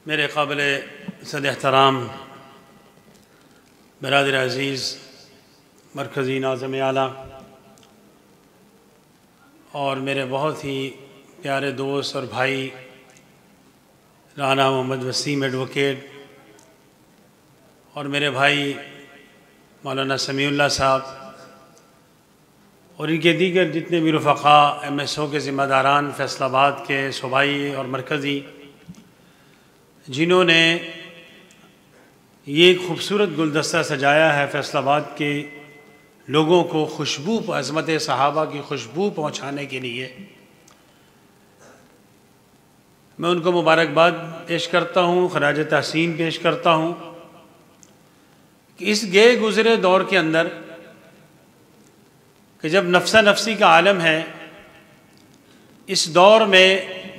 میرے قابل صد احترام برادر عزیز مرکزی ناظم اعلیٰ اور میرے بہت ہی پیارے دوست اور بھائی رانا محمد وسیم ایڈوکیٹ اور میرے بھائی مولانا سمیع اللہ صاحب اور ان کے دیگر جتنے بھی رفقا ایم ایس او کے ذمہ داران فیصل آباد کے صوبائی اور مرکزی، جنہوں نے یہ ایک خوبصورت گلدستہ سجایا ہے فیصل آباد کے لوگوں کو خوشبو عظمت صحابہ کی خوشبو پہنچانے کے لیے، میں ان کو مبارکباد پیش کرتا ہوں، خراج تحسین پیش کرتا ہوں کہ اس گئے گزرے دور کے اندر کہ جب نفسہ نفسی کا عالم ہے، اس دور میں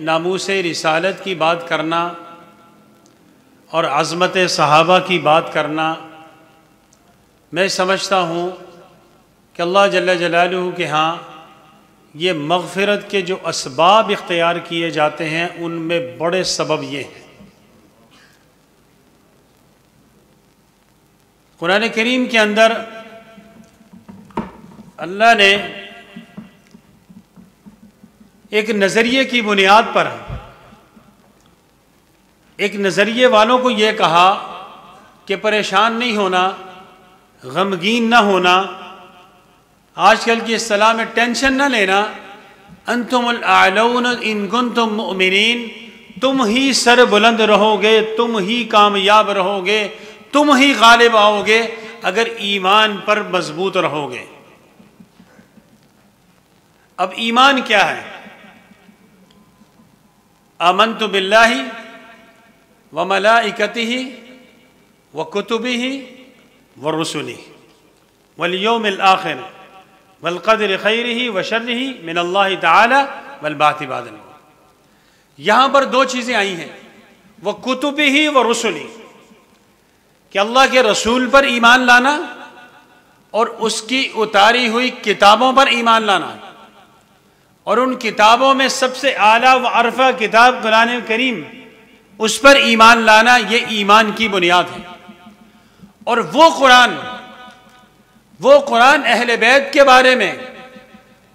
ناموس رسالت کی بات کرنا اور عظمت صحابہ کی بات کرنا، میں سمجھتا ہوں کہ اللہ جل جلالہ کے ہاں یہ مغفرت کے جو اسباب اختیار کیے جاتے ہیں ان میں بڑے سبب یہ ہیں۔ قرآن کریم کے اندر اللہ نے ایک نظریے کی بنیاد پر ایک نظریے والوں کو یہ کہا کہ پریشان نہیں ہونا، غمگین نہ ہونا، آج کل کی اصطلاح میں ٹینشن نہ لینا، انتم الاعلون ان کنتم مؤمنین، تم ہی سر بلند رہو گے، تم ہی کامیاب رہو گے، تم ہی غالب آؤ گے اگر ایمان پر مضبوط رہو گے۔ اب ایمان کیا ہے؟ آمنت باللہ وملائکتہ وکتبہ ورسلہ والیوم الآخر والقدر خیرہ وشرہ من اللہ تعالی والبعث بعد الموت۔ یہاں پر دو چیزیں آئی ہیں، وکتبہ ورسلہ، کہ اللہ کے رسول پر ایمان لانا اور اس کی اتاری ہوئی کتابوں پر ایمان لانا، اور ان کتابوں میں سب سے اعلیٰ و ارفع کتاب قرآن کریم، اس پر ایمان لانا، یہ ایمان کی بنیاد ہے۔ اور وہ قرآن اہل بیت کے بارے میں،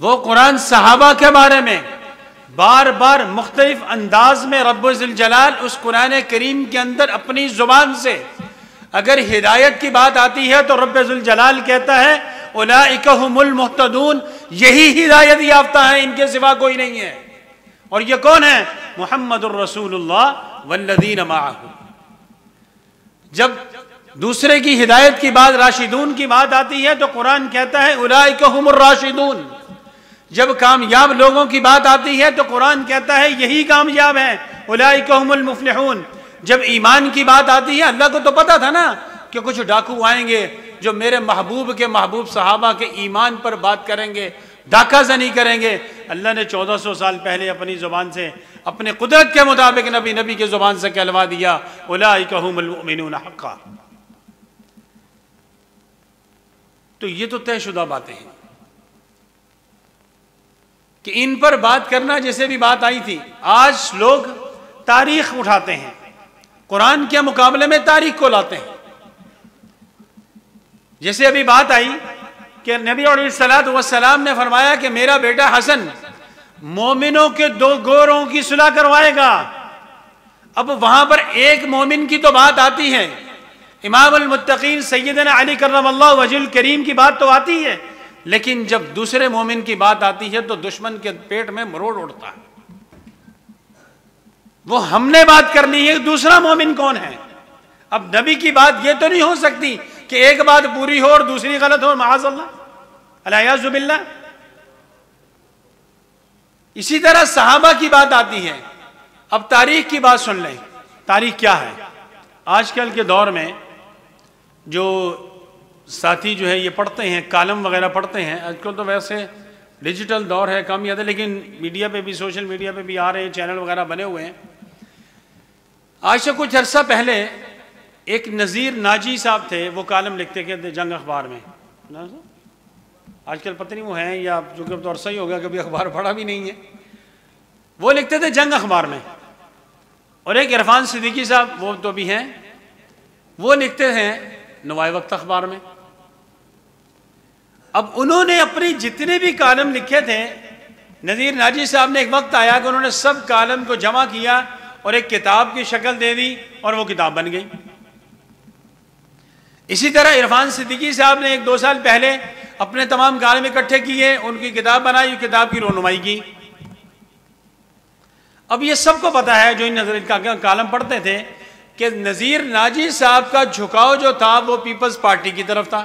وہ قرآن صحابہ کے بارے میں بار بار مختلف انداز میں رب ذوالجلال اس قرآن کریم کے اندر اپنی زبان سے اگر ہدایت کی بات آتی ہے تو رب ذوالجلال کہتا ہے اولئک ھم المہتدون، یہی ہدایت یافتہ ہیں، ان کے سوا کوئی نہیں ہے۔ اور یہ کون ہے؟ محمد الرسول اللہ والذین معہ۔ جب دوسرے کی ہدایت کی بات، راشدون کی بات آتی ہے تو قرآن کہتا ہے اولئک ھم الراشدون۔ جب کامیاب لوگوں کی بات آتی ہے تو قرآن کہتا ہے یہی کامیاب ہیں، اولئک ھم المفلحون۔ جب ایمان کی بات آتی ہے، اللہ کو تو پتا تھا نا کہ کچھ ڈاکو آئیں گے جو میرے محبوب کے محبوب صحابہ کے ایمان پر بات کریں گے، ڈاکہ زنی کریں گے۔ اللہ نے 1400 سال پہلے اپنی زبان سے، اپنے قدرت کے مطابق نبی کی زبان سے کہلوا دیا اولئک ھم المؤمنون حقا۔ تو یہ تو طے شدہ باتیں ہیں کہ ان پر بات کرنا، جیسے بھی بات آئی تھی، آج لوگ تاریخ اٹھاتے ہیں، قرآن کے مقابلے میں تاریخ کو لاتے ہیں۔ جیسے ابھی بات آئی کہ نبی علیہ السلام نے فرمایا کہ میرا بیٹا حسن مومنوں کے دو گوروں کی صلح کروائے گا۔ اب وہاں پر ایک مومن کی تو بات آتی ہے، امام المتقین سیدنا علی کرم اللہ وجہ الکریم کی بات تو آتی ہے، لیکن جب دوسرے مومن کی بات آتی ہے تو دشمن کے پیٹ میں مروڑ اڑتا ہے۔ وہ ہم نے بات کرنی ہے، دوسرا مومن کون ہے؟ اب نبی کی بات یہ تو نہیں ہو سکتی کہ ایک بات پوری ہو اور دوسری غلط ہو، معاذ اللہ، الیاذ باللہ۔ اسی طرح صحابہ کی بات آتی ہے۔ اب تاریخ کی بات سن لیں، تاریخ کیا ہے؟ آج کل کے دور میں جو ساتھی جو ہے یہ پڑھتے ہیں، کالم وغیرہ پڑھتے ہیں، آج کل تو ویسے ڈیجیٹل دور ہے، کم یاد ہے، لیکن میڈیا پہ بھی، سوشل میڈیا پہ بھی آ رہے ہیں، چینل وغیرہ بنے ہوئے ہیں۔ آج سے کچھ عرصہ پہلے ایک نذیر ناجی صاحب تھے، وہ کالم لکھتے تھے جنگ اخبار میں، آج کل پتہ نہیں وہ ہیں یا چونکہ اب تو عرصہ ہی ہو گیا کبھی اخبار پڑھا بھی نہیں ہے، وہ لکھتے تھے جنگ اخبار میں، اور ایک عرفان صدیقی صاحب، وہ تو بھی ہیں، وہ لکھتے ہیں نوائے وقت اخبار میں. اب انہوں نے اپنی جتنے بھی کالم لکھے تھے، نذیر ناجی صاحب نے ایک وقت آیا کہ انہوں نے سب کالم کو جمع کیا اور ایک کتاب کی شکل دے دی اور وہ کتاب بن گئی. اسی طرح عرفان صدیقی صاحب نے 1-2 سال پہلے اپنے تمام کالم اکٹھے کیے، ان کی کتاب بنائی، کتاب کی رونمائی کی. اب یہ سب کو پتا ہے جو ان نظر کا کالم پڑھتے تھے کہ نذیر ناجی صاحب کا جھکاؤ جو تھا وہ پیپلز پارٹی کی طرف تھا.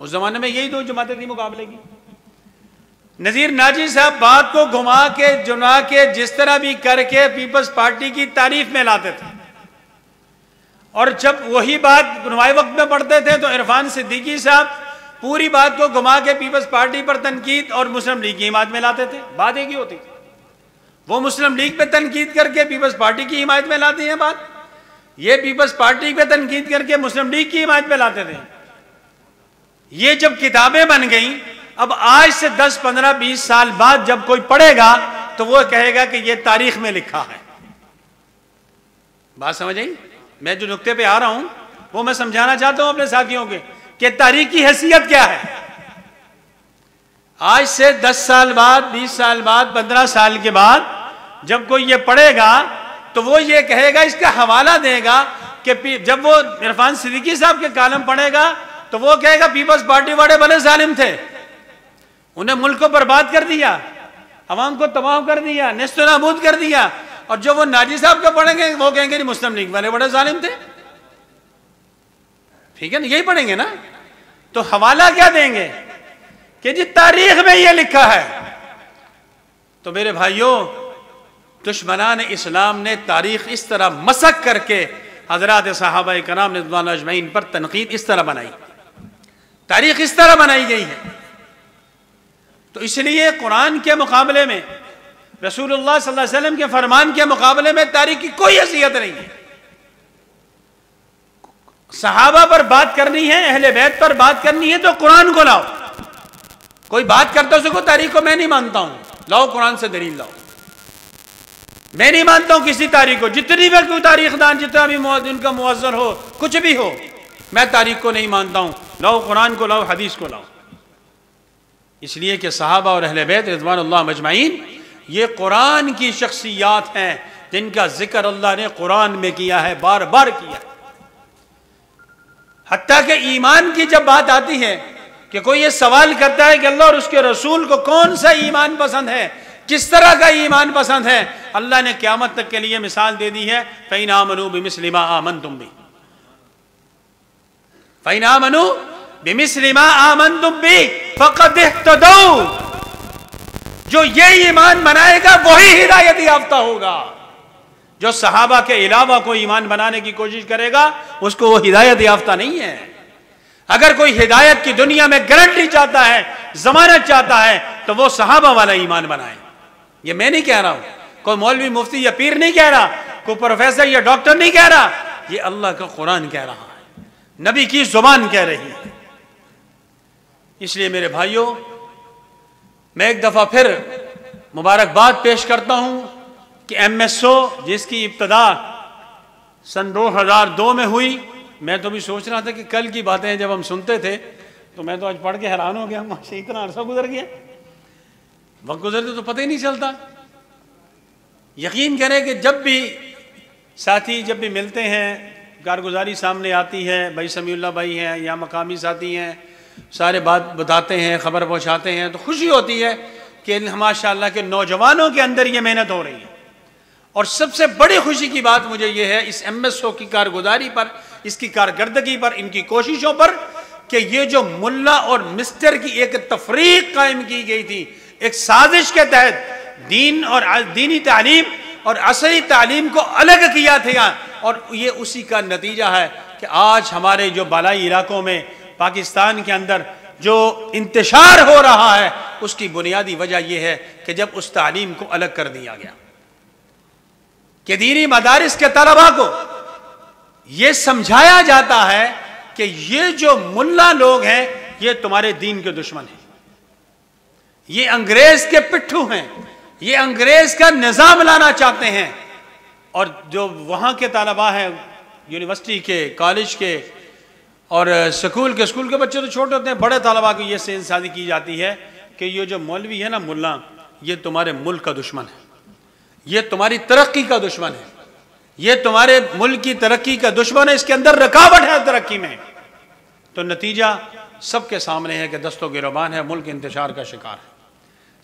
اس زمانے میں یہی 2 جماعتیں تھیں مقابلے کی. نذیر ناجی صاحب بات کو گھما کے جنا کے جس طرح بھی کر کے پیپلز پارٹی کی تعریف میں لاتے تھے، اور جب وہی بات نوائے وقت میں پڑھتے تھے تو عرفان صدیقی صاحب پوری بات کو گھما کے پیپلز پارٹی پر تنقید اور مسلم لیگ کی حمایت میں لاتے تھے. بات ایک ہی ہوتی تھی. وہ مسلم لیگ پہ تنقید کر کے پیپلز پارٹی کی حمایت میں لاتے ہیں بات، یہ پیپلز پارٹی پہ تنقید کر کے مسلم لیگ کی حمایت میں لاتے تھے. یہ جب کتابیں بن گئیں، اب آج سے 10-15-20 سال بعد جب کوئی پڑھے گا تو وہ کہے گا کہ یہ تاریخ میں لکھا ہے. بات سمجھ آئی؟ میں جو نقطے پہ آ رہا ہوں وہ میں سمجھانا چاہتا ہوں اپنے ساتھیوں کے کہ تاریخ کی حیثیت کیا ہے. آج سے 10 سال بعد، 20 سال بعد، 15 سال کے بعد جب کوئی یہ پڑھے گا تو وہ یہ کہے گا، اس کا حوالہ دے گا کہ جب وہ عرفان صدیقی صاحب کے کالم پڑھے گا تو وہ کہے گا پیپلز پارٹی والے بڑے ظالم تھے، انہیں ملک کو برباد کر دیا، عوام کو تباہ کر دیا، نیست و نابود کر دیا. اور جو وہ ناجی صاحب کو پڑھیں گے وہ کہیں گے مسلم لیگ والے بڑے ظالم تھے. ٹھیک ہے نا؟ یہی پڑھیں گے نا. تو حوالہ کیا دیں گے کہ جی تاریخ میں یہ لکھا ہے. تو میرے بھائیوں، دشمنان اسلام نے تاریخ اس طرح مسخ کر کے حضرات صحابہ کرام رضوان اللہ اجمعین پر تنقید اس طرح بنائی، تاریخ اس طرح بنائی گئی ہے. تو اس لیے قرآن کے مقابلے میں، رسول اللہ صلی اللہ علیہ وسلم کے فرمان کے مقابلے میں تاریخ کی کوئی حیثیت نہیں ہے. صحابہ پر بات کرنی ہے، اہل بیت پر بات کرنی ہے تو قرآن کو لاؤ. کوئی بات کرتا اس کو تاریخ کو میں نہیں مانتا ہوں، لاؤ قرآن سے دلیل لاؤ. میں نہیں مانتا ہوں کسی تاریخ کو، جتنی بھی کوئی تاریخ دان، جتنا بھی ان کا معذر ہو، کچھ بھی ہو، میں تاریخ کو نہیں مانتا ہوں. لاؤ قرآن کو لاؤ، حدیث کو لاؤ. اس لیے کہ صحابہ اور اہل بیت رضوان اللہ مجمعین یہ قرآن کی شخصیات ہیں جن کا ذکر اللہ نے قرآن میں کیا ہے، بار بار کیا ہے. حتیٰ کہ ایمان کی جب بات آتی ہے کہ کوئی یہ سوال کرتا ہے کہ اللہ اور اس کے رسول کو کون سا ایمان پسند ہے، کس طرح کا ایمان پسند ہے، اللہ نے قیامت تک کے لیے مثال دے دی ہے، فَإِنْ آمَنُوا بِمِثْلِ مَا آمَنْتُمْ بِهِ فَإِنْ آمَنُوا بِمِثْلِ مَا آمَنْتُمْ بِهِ فَقَدْ اهْتَدَوْا. جو یہ ایمان بنائے گا وہی ہدایت یافتہ ہوگا. جو صحابہ کے علاوہ کوئی ایمان بنانے کی کوشش کرے گا اس کو وہ ہدایت یافتہ نہیں ہے. اگر کوئی ہدایت کی دنیا میں گارنٹی چاہتا ہے، ضمانت چاہتا ہے، تو وہ صحابہ والا ایمان بنائے. یہ میں نہیں کہہ رہا ہوں، کوئی مولوی مفتی یا پیر نہیں کہہ رہا، کوئی پروفیسر یا ڈاکٹر نہیں کہہ رہا، یہ اللہ کا قرآن کہہ رہا ہے، نبی کی زبان کہہ رہی ہے. اس لیے میرے بھائیوں، میں ایک دفعہ پھر مبارکباد پیش کرتا ہوں کہ ایم ایس او جس کی ابتدا سن 2002 میں ہوئی. میں تو بھی سوچ رہا تھا کہ کل کی باتیں جب ہم سنتے تھے تو میں تو آج پڑھ کے حیران ہو گیا، ماشاء اللہ اتنا عرصہ گزر گیا، وقت گزرتے تو پتہ ہی نہیں چلتا. یقین کریں کہ جب بھی ساتھی جب بھی ملتے ہیں، کارگزاری سامنے آتی ہے، بھائی سمیع اللہ بھائی ہیں یا مقامی ساتھی ہیں، سارے بات بتاتے ہیں، خبر پہنچاتے ہیں، تو خوشی ہوتی ہے کہ ماشاء اللہ کے نوجوانوں کے اندر یہ محنت ہو رہی ہے. اور سب سے بڑی خوشی کی بات مجھے یہ ہے اس ایم ایس او کی کارگزاری پر، اس کی کارکردگی پر، ان کی کوششوں پر، کہ یہ جو ملا اور مسٹر کی ایک تفریق قائم کی گئی تھی ایک سازش کے تحت، دین اور دینی تعلیم اور عصری تعلیم کو الگ کیا تھا، اور یہ اسی کا نتیجہ ہے کہ آج ہمارے جو بالائی علاقوں میں پاکستان کے اندر جو انتشار ہو رہا ہے اس کی بنیادی وجہ یہ ہے کہ جب اس تعلیم کو الگ کر دیا گیا، کہ دینی مدارس کے طلباء کو یہ سمجھایا جاتا ہے کہ یہ جو ملا لوگ ہیں یہ تمہارے دین کے دشمن ہیں، یہ انگریز کے پٹھو ہیں، یہ انگریز کا نظام لانا چاہتے ہیں، اور جو وہاں کے طلباء ہیں یونیورسٹی کے، کالج کے اور اسکول کے بچے تو چھوٹے ہوتے ہیں، بڑے طلباء کو یہ سین سازی کی جاتی ہے کہ یہ جو مولوی ہے نا، ملا، یہ تمہارے ملک کا دشمن ہے، یہ تمہاری ترقی کا دشمن ہے، یہ تمہارے ملک کی ترقی کا دشمن ہے، اس کے اندر رکاوٹ ہے ترقی میں۔ تو نتیجہ سب کے سامنے ہے کہ دست و گریبان ہے، ملک انتشار کا شکار ہے۔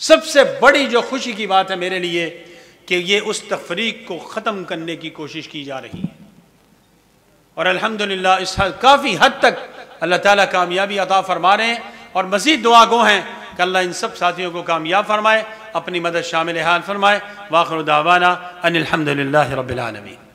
سب سے بڑی جو خوشی کی بات ہے میرے لیے کہ یہ اس تفریق کو ختم کرنے کی کوشش کی جا رہی ہے، اور الحمدللہ اس کافی حد تک اللہ تعالیٰ کامیابی عطا فرما رہے ہیں، اور مزید دعا گو ہیں کہ اللہ ان سب ساتھیوں کو کامیاب فرمائے، اپنی مدد شامل حال فرمائے۔ وآخر دعوانا ان الحمدللہ رب العالمین۔